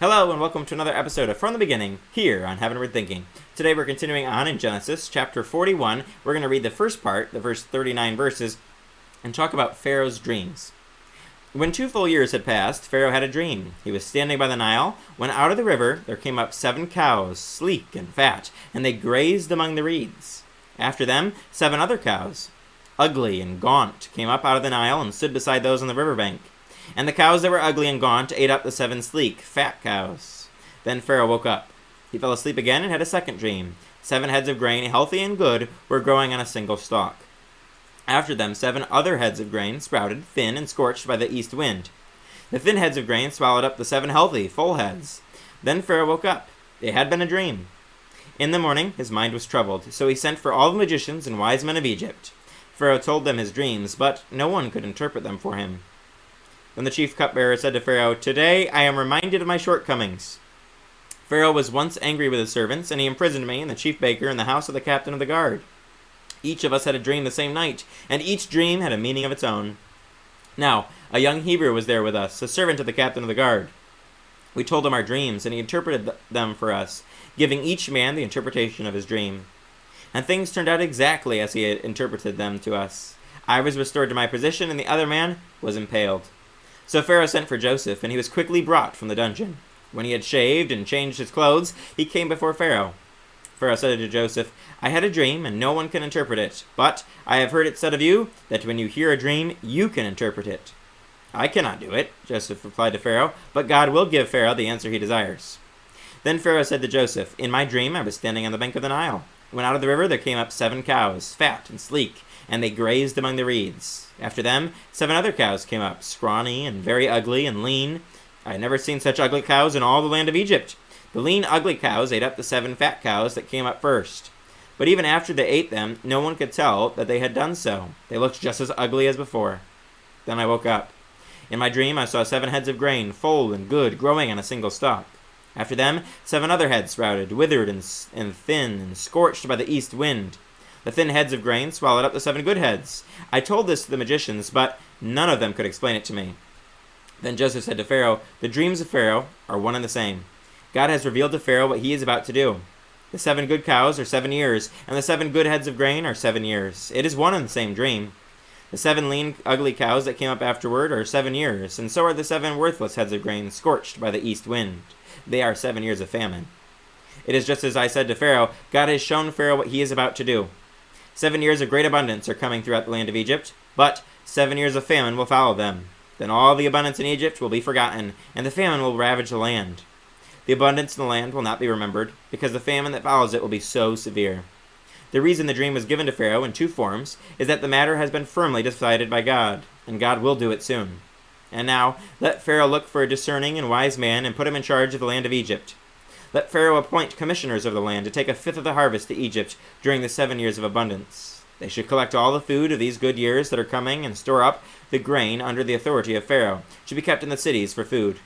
Hello and welcome to another episode of From the Beginning, here on Heavenward Thinking. Today we're continuing on in Genesis, chapter 41. We're going to read the first part, the first 39 verses, and talk about Pharaoh's dreams. When 2 full years had passed, Pharaoh had a dream. He was standing by the Nile, when out of the river there came up 7 cows, sleek and fat, and they grazed among the reeds. After them, 7 other cows, ugly and gaunt, came up out of the Nile and stood beside those on the riverbank. And the cows that were ugly and gaunt ate up the 7 sleek, fat cows. Then Pharaoh woke up. He fell asleep again and had a second dream. 7 heads of grain, healthy and good, were growing on a single stalk. After them 7 other heads of grain sprouted, thin and scorched by the east wind. The thin heads of grain swallowed up the 7 healthy, full heads. Then Pharaoh woke up. It had been a dream. In the morning his mind was troubled, so he sent for all the magicians and wise men of Egypt. Pharaoh told them his dreams, but no one could interpret them for him. Then the chief cupbearer said to Pharaoh, "Today I am reminded of my shortcomings. Pharaoh was once angry with his servants, and he imprisoned me and the chief baker in the house of the captain of the guard. Each of us had a dream the same night, and each dream had a meaning of its own. Now, a young Hebrew was there with us, a servant of the captain of the guard. We told him our dreams, and he interpreted them for us, giving each man the interpretation of his dream. And things turned out exactly as he had interpreted them to us. I was restored to my position, and the other man was impaled. So Pharaoh sent for Joseph, and he was quickly brought from the dungeon. When he had shaved and changed his clothes, he came before Pharaoh. Pharaoh said to Joseph, "I had a dream, and no one can interpret it. But I have heard it said of you, that when you hear a dream, you can interpret it." "I cannot do it," Joseph replied to Pharaoh, "but God will give Pharaoh the answer he desires." Then Pharaoh said to Joseph, "In my dream I was standing on the bank of the Nile. When out of the river there came up 7 cows, fat and sleek, and they grazed among the reeds. After them 7 other cows came up, scrawny and very ugly and lean. I had never seen such ugly cows in all the land of Egypt. The lean, ugly cows ate up the 7 fat cows that came up first. But even after they ate them, no one could tell that they had done so. They looked just as ugly as before. Then I woke up. In my dream I saw 7 heads of grain, full and good, growing on a single stalk. After them 7 other heads sprouted, withered and thin and scorched by the east wind. The thin heads of grain swallowed up the 7 good heads. I told this to the magicians, but none of them could explain it to me." Then Joseph said to Pharaoh, "The dreams of Pharaoh are one and the same. God has revealed to Pharaoh what he is about to do. The 7 good cows are 7 years, and the 7 good heads of grain are 7 years. It is one and the same dream. The 7 lean, ugly cows that came up afterward are 7 years, and so are the 7 worthless heads of grain scorched by the east wind. They are 7 years of famine. It is just as I said to Pharaoh. God has shown Pharaoh what he is about to do. 7 years of great abundance are coming throughout the land of Egypt, but 7 years of famine will follow them. Then all the abundance in Egypt will be forgotten, and the famine will ravage the land. The abundance in the land will not be remembered, because the famine that follows it will be so severe." The reason the dream was given to Pharaoh in 2 forms is that the matter has been firmly decided by God, and God will do it soon. And now, let Pharaoh look for a discerning and wise man and put him in charge of the land of Egypt. Let Pharaoh appoint commissioners of the land to take 1/5 of the harvest to Egypt during the 7 years of abundance. They should collect all the food of these good years that are coming and store up the grain under the authority of Pharaoh, to be kept in the cities for food.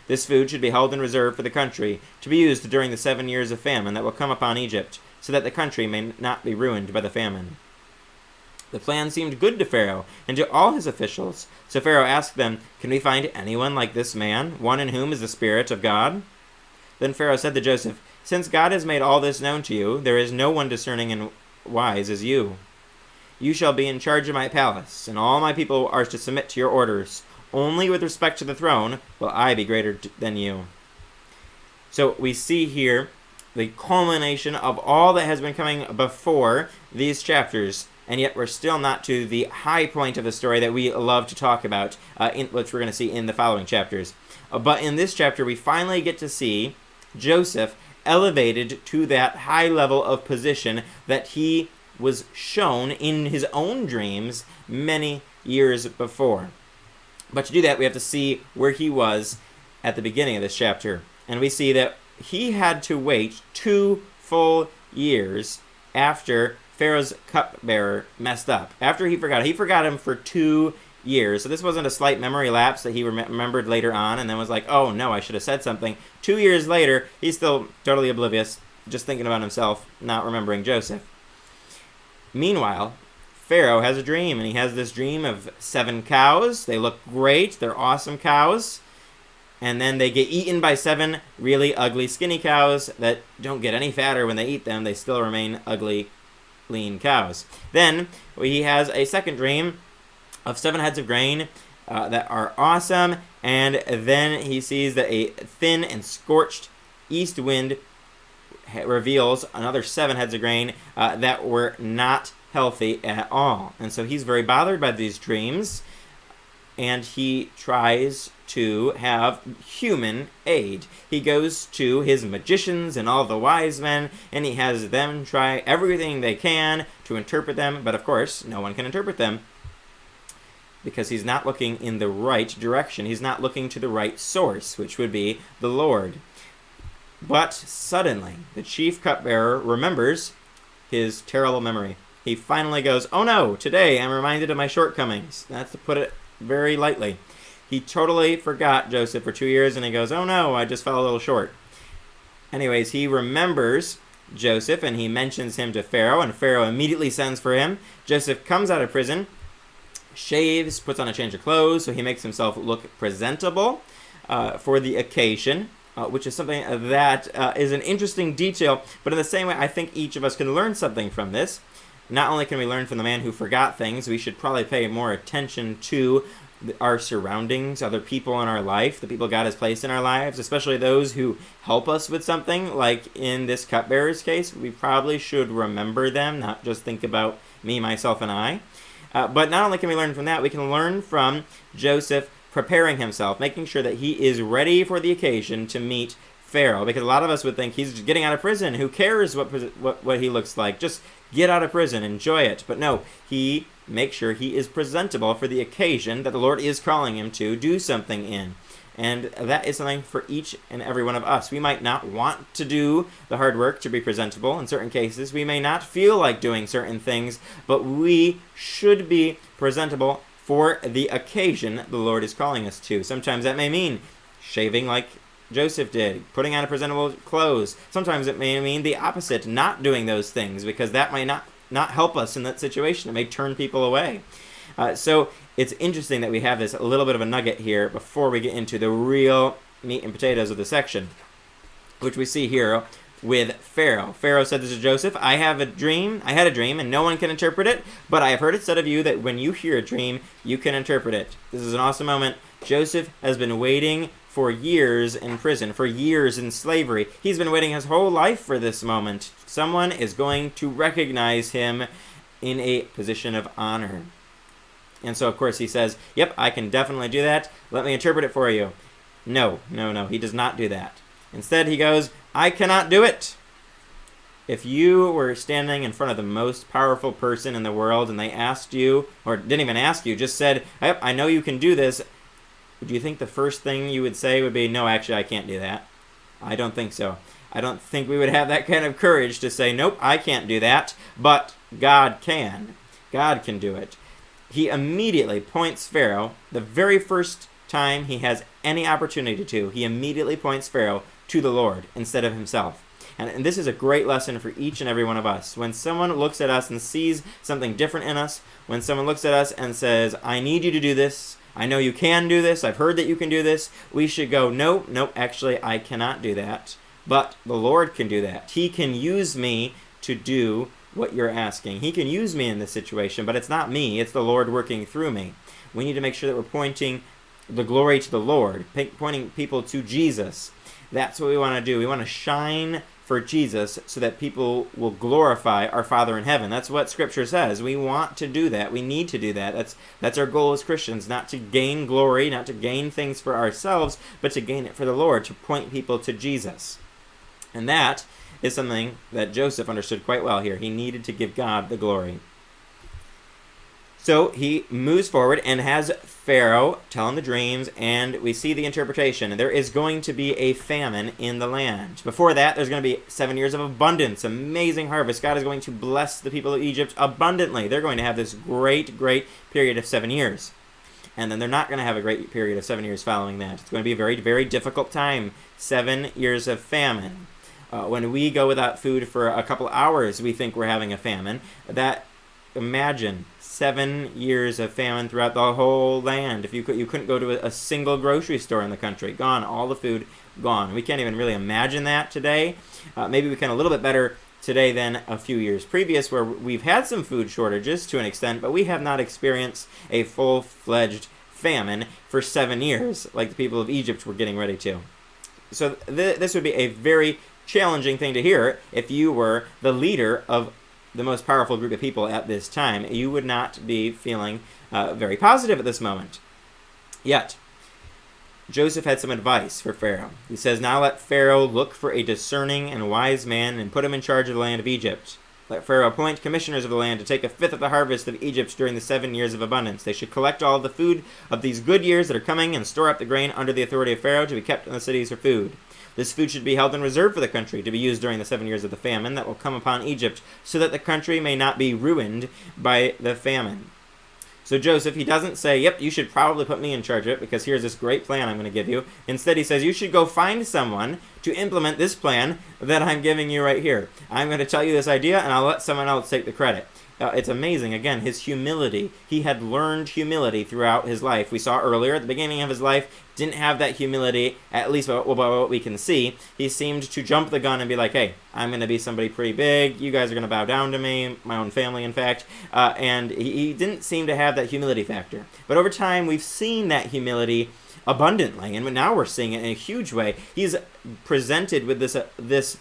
This food should be held in reserve for the country, to be used during the 7 years of famine that will come upon Egypt, so that the country may not be ruined by the famine." The plan seemed good to Pharaoh and to all his officials, so Pharaoh asked them, "Can we find anyone like this man, one in whom is the Spirit of God?" Then Pharaoh said to Joseph, "Since God has made all this known to you, there is no one discerning and wise as you. You shall be in charge of my palace, and all my people are to submit to your orders. Only with respect to the throne will I be greater than you." So we see here the culmination of all that has been coming before these chapters, and yet we're still not to the high point of the story that we love to talk about, which we're going to see in the following chapters. But in this chapter, we finally get to see Joseph elevated to that high level of position that he was shown in his own dreams many years before. But to do that, we have to see where he was at the beginning of this chapter. And we see that he had to wait 2 full years after Pharaoh's cupbearer messed up. After he forgot him for 2 years. So this wasn't a slight memory lapse that he remembered later on and then was like, "Oh no, I should have said something." 2 years later, he's still totally oblivious, just thinking about himself, not remembering Joseph. Meanwhile, Pharaoh has a dream, and he has this dream of 7 cows. They look great. They're awesome cows. and then they get eaten by 7 really ugly skinny cows that don't get any fatter when they eat them. They still remain ugly, lean cows. Then he has a second dream of 7 heads of grain that are awesome, and then he sees that a thin and scorched east wind reveals another 7 heads of grain that were not healthy at all. And so he's very bothered by these dreams, and he tries to have human aid. He goes to his magicians and all the wise men, and he has them try everything they can to interpret them, but of course, no one can interpret them because he's not looking in the right direction. He's not looking to the right source, which would be the Lord. But suddenly, the chief cupbearer remembers his terrible memory. He finally goes, "Oh no, today I'm reminded of my shortcomings." That's to put it very lightly. He totally forgot Joseph for 2 years, and he goes, "Oh no, I just fell a little short." Anyways, he remembers Joseph, and he mentions him to Pharaoh, and Pharaoh immediately sends for him. Joseph comes out of prison, shaves, puts on a change of clothes, so he makes himself look presentable for the occasion, which is something that is an interesting detail. But in the same way, I think each of us can learn something from this. Not only can we learn from the man who forgot things, we should probably pay more attention to our surroundings, other people in our life, the people God has placed in our lives, especially those who help us with something. Like in this cupbearer's case, we probably should remember them, not just think about me, myself, and I. But not only can we learn from that, we can learn from Joseph preparing himself, making sure that he is ready for the occasion to meet Pharaoh. Because a lot of us would think he's getting out of prison. Who cares what he looks like? Just get out of prison, enjoy it. But no, he makes sure he is presentable for the occasion that the Lord is calling him to do something in. And that is something for each and every one of us. We might not want to do the hard work to be presentable in certain cases. We may not feel like doing certain things, but we should be presentable for the occasion the Lord is calling us to. Sometimes that may mean shaving like Joseph did, putting on a presentable clothes. Sometimes it may mean the opposite, not doing those things, because that might not help us in that situation. It may turn people away. So it's interesting that we have this a little bit of a nugget here before we get into the real meat and potatoes of the section, which we see here with Pharaoh. Pharaoh said this to Joseph, I had a dream, and no one can interpret it, but I have heard it said of you that when you hear a dream, you can interpret it. This is an awesome moment. Joseph has been waiting for years in prison, for years in slavery. He's been waiting his whole life for this moment. Someone is going to recognize him in a position of honor. And so, of course, he says, yep, I can definitely do that. Let me interpret it for you. No. He does not do that. Instead, he goes, I cannot do it. If you were standing in front of the most powerful person in the world and they asked you, or didn't even ask you, just said, yep, I know you can do this, do you think the first thing you would say would be, no, actually, I can't do that? I don't think so. I don't think we would have that kind of courage to say, nope, I can't do that, but God can. God can do it. He immediately points Pharaoh, the very first time he has any opportunity to, he immediately points Pharaoh to the Lord instead of himself. And this is a great lesson for each and every one of us. When someone looks at us and sees something different in us, when someone looks at us and says, I need you to do this, I know you can do this, I've heard that you can do this, we should go, nope, actually I cannot do that. But the Lord can do that. He can use me to do what you're asking. He can use me in this situation, but it's not me, it's the Lord working through me. We need to make sure that we're pointing the glory to the Lord, pointing people to Jesus. That's what we want to do. We want to shine for Jesus so that people will glorify our Father in heaven. That's what Scripture says. We want to do that. We need to do that. That's our goal as Christians, not to gain glory, not to gain things for ourselves, but to gain it for the Lord, to point people to Jesus. And that is something that Joseph understood quite well here. He needed to give God the glory. So he moves forward and has Pharaoh tell him the dreams, and we see the interpretation. There is going to be a famine in the land. Before that, there's going to be 7 years of abundance, amazing harvest. God is going to bless the people of Egypt abundantly. They're going to have this great period of 7 years. And then they're not going to have a great period of 7 years following that. It's going to be a very difficult time. 7 years of famine. When we go without food for a couple hours, we think we're having a famine. Imagine 7 years of famine throughout the whole land. If you couldn't go to a single grocery store in the country. Gone. All the food gone. We can't even really imagine that today. Maybe we can a little bit better today than a few years previous, where we've had some food shortages to an extent, but we have not experienced a full-fledged famine for 7 years like the people of Egypt were getting ready to. So this would be a very challenging thing to hear if you were the leader of the most powerful group of people at this time. You would not be feeling very positive at this moment. Yet, Joseph had some advice for Pharaoh. He says, "Now let Pharaoh look for a discerning and wise man and put him in charge of the land of Egypt. Let Pharaoh appoint commissioners of the land to take 1/5 of the harvest of Egypt during the 7 years of abundance. They should collect all of the food of these good years that are coming and store up the grain under the authority of Pharaoh to be kept in the cities for food. This food should be held in reserve for the country to be used during the 7 years of the famine that will come upon Egypt, so that the country may not be ruined by the famine." So Joseph, he doesn't say, "Yep, you should probably put me in charge of it because here's this great plan I'm going to give you." Instead, he says, "You should go find someone to implement this plan that I'm giving you right here. I'm going to tell you this idea, and I'll let someone else take the credit." It's amazing. Again, his humility. He had learned humility throughout his life. We saw earlier at the beginning of his life, didn't have that humility, at least by what we can see. He seemed to jump the gun and be like, "Hey, I'm going to be somebody pretty big. You guys are going to bow down to me," my own family, in fact. And he didn't seem to have that humility factor. But over time, we've seen that humility abundantly, and now we're seeing it in a huge way. He's presented with this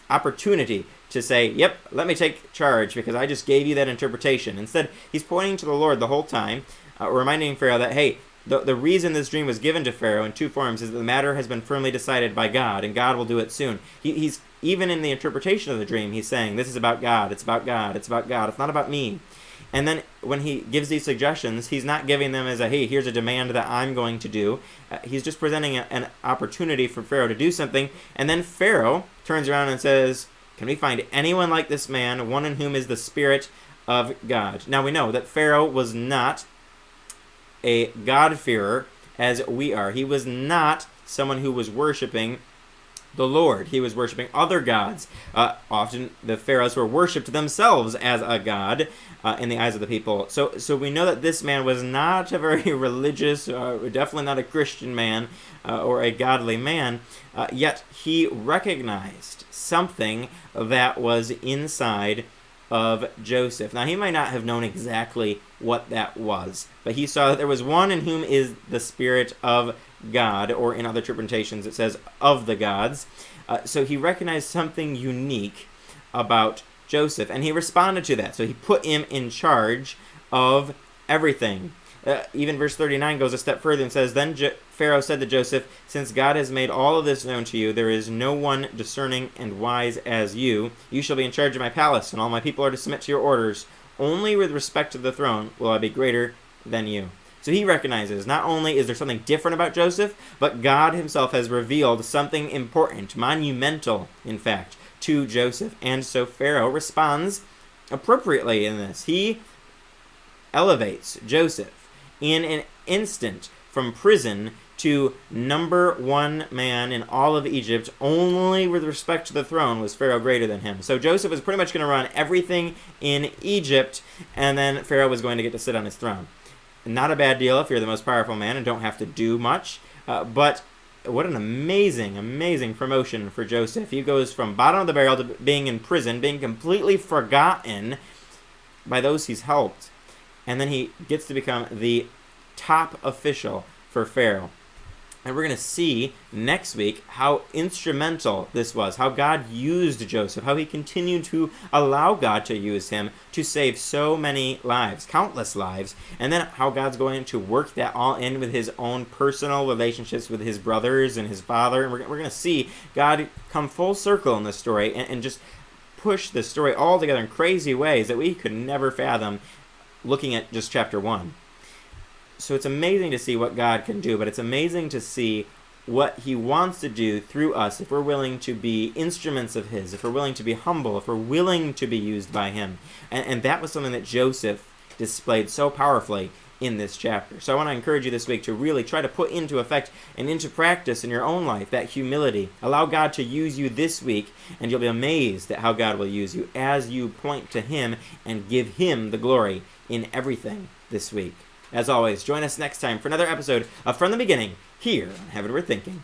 opportunity to say, "Yep, let me take charge because I just gave you that interpretation." Instead, he's pointing to the Lord the whole time, reminding Pharaoh that, hey, the reason this dream was given to Pharaoh in 2 forms is that the matter has been firmly decided by God, and God will do it soon. He's even in the interpretation of the dream, he's saying, this is about God, it's about God, it's about God, it's not about me. And then when he gives these suggestions, he's not giving them as a, hey, here's a demand that I'm going to do. He's just presenting an opportunity for Pharaoh to do something. And then Pharaoh turns around and says, "Can we find anyone like this man, one in whom is the Spirit of God?" Now we know that Pharaoh was not a God-fearer as we are. He was not someone who was worshiping the Lord. He was worshiping other gods. Often the pharaohs were worshipped themselves as a god in the eyes of the people. So we know that this man was not a very religious, definitely not a Christian man or a godly man, yet he recognized something that was inside of Joseph. Now, he might not have known exactly what that was, but he saw that there was one in whom is the Spirit of God, or in other interpretations it says of the gods. So he recognized something unique about Joseph, and he responded to that. So he put him in charge of everything. Even verse 39 goes a step further and says, "Then Pharaoh said to Joseph, 'Since God has made all of this known to you, there is no one discerning and wise as you. You shall be in charge of my palace, and all my people are to submit to your orders. Only with respect to the throne will I be greater than you.'" So he recognizes not only is there something different about Joseph, but God himself has revealed something important, monumental, in fact, to Joseph. And so Pharaoh responds appropriately in this. He elevates Joseph in an instant from prison to number one man in all of Egypt. Only with respect to the throne was Pharaoh greater than him. So Joseph was pretty much going to run everything in Egypt, and then Pharaoh was going to get to sit on his throne. Not a bad deal if you're the most powerful man and don't have to do much, but what an amazing, amazing promotion for Joseph. He goes from bottom of the barrel to being in prison, being completely forgotten by those he's helped, and then he gets to become the top official for Pharaoh. And we're going to see next week how instrumental this was, how God used Joseph, how he continued to allow God to use him to save so many lives, countless lives, and then how God's going to work that all in with his own personal relationships with his brothers and his father. And we're going to see God come full circle in this story and just push this story all together in crazy ways that we could never fathom looking at just chapter 1. So it's amazing to see what God can do, but it's amazing to see what he wants to do through us if we're willing to be instruments of his, if we're willing to be humble, if we're willing to be used by him. And that was something that Joseph displayed so powerfully in this chapter. So I want to encourage you this week to really try to put into effect and into practice in your own life that humility. Allow God to use you this week, and you'll be amazed at how God will use you as you point to him and give him the glory in everything this week. As always, join us next time for another episode of From the Beginning here on Heavenward Thinking.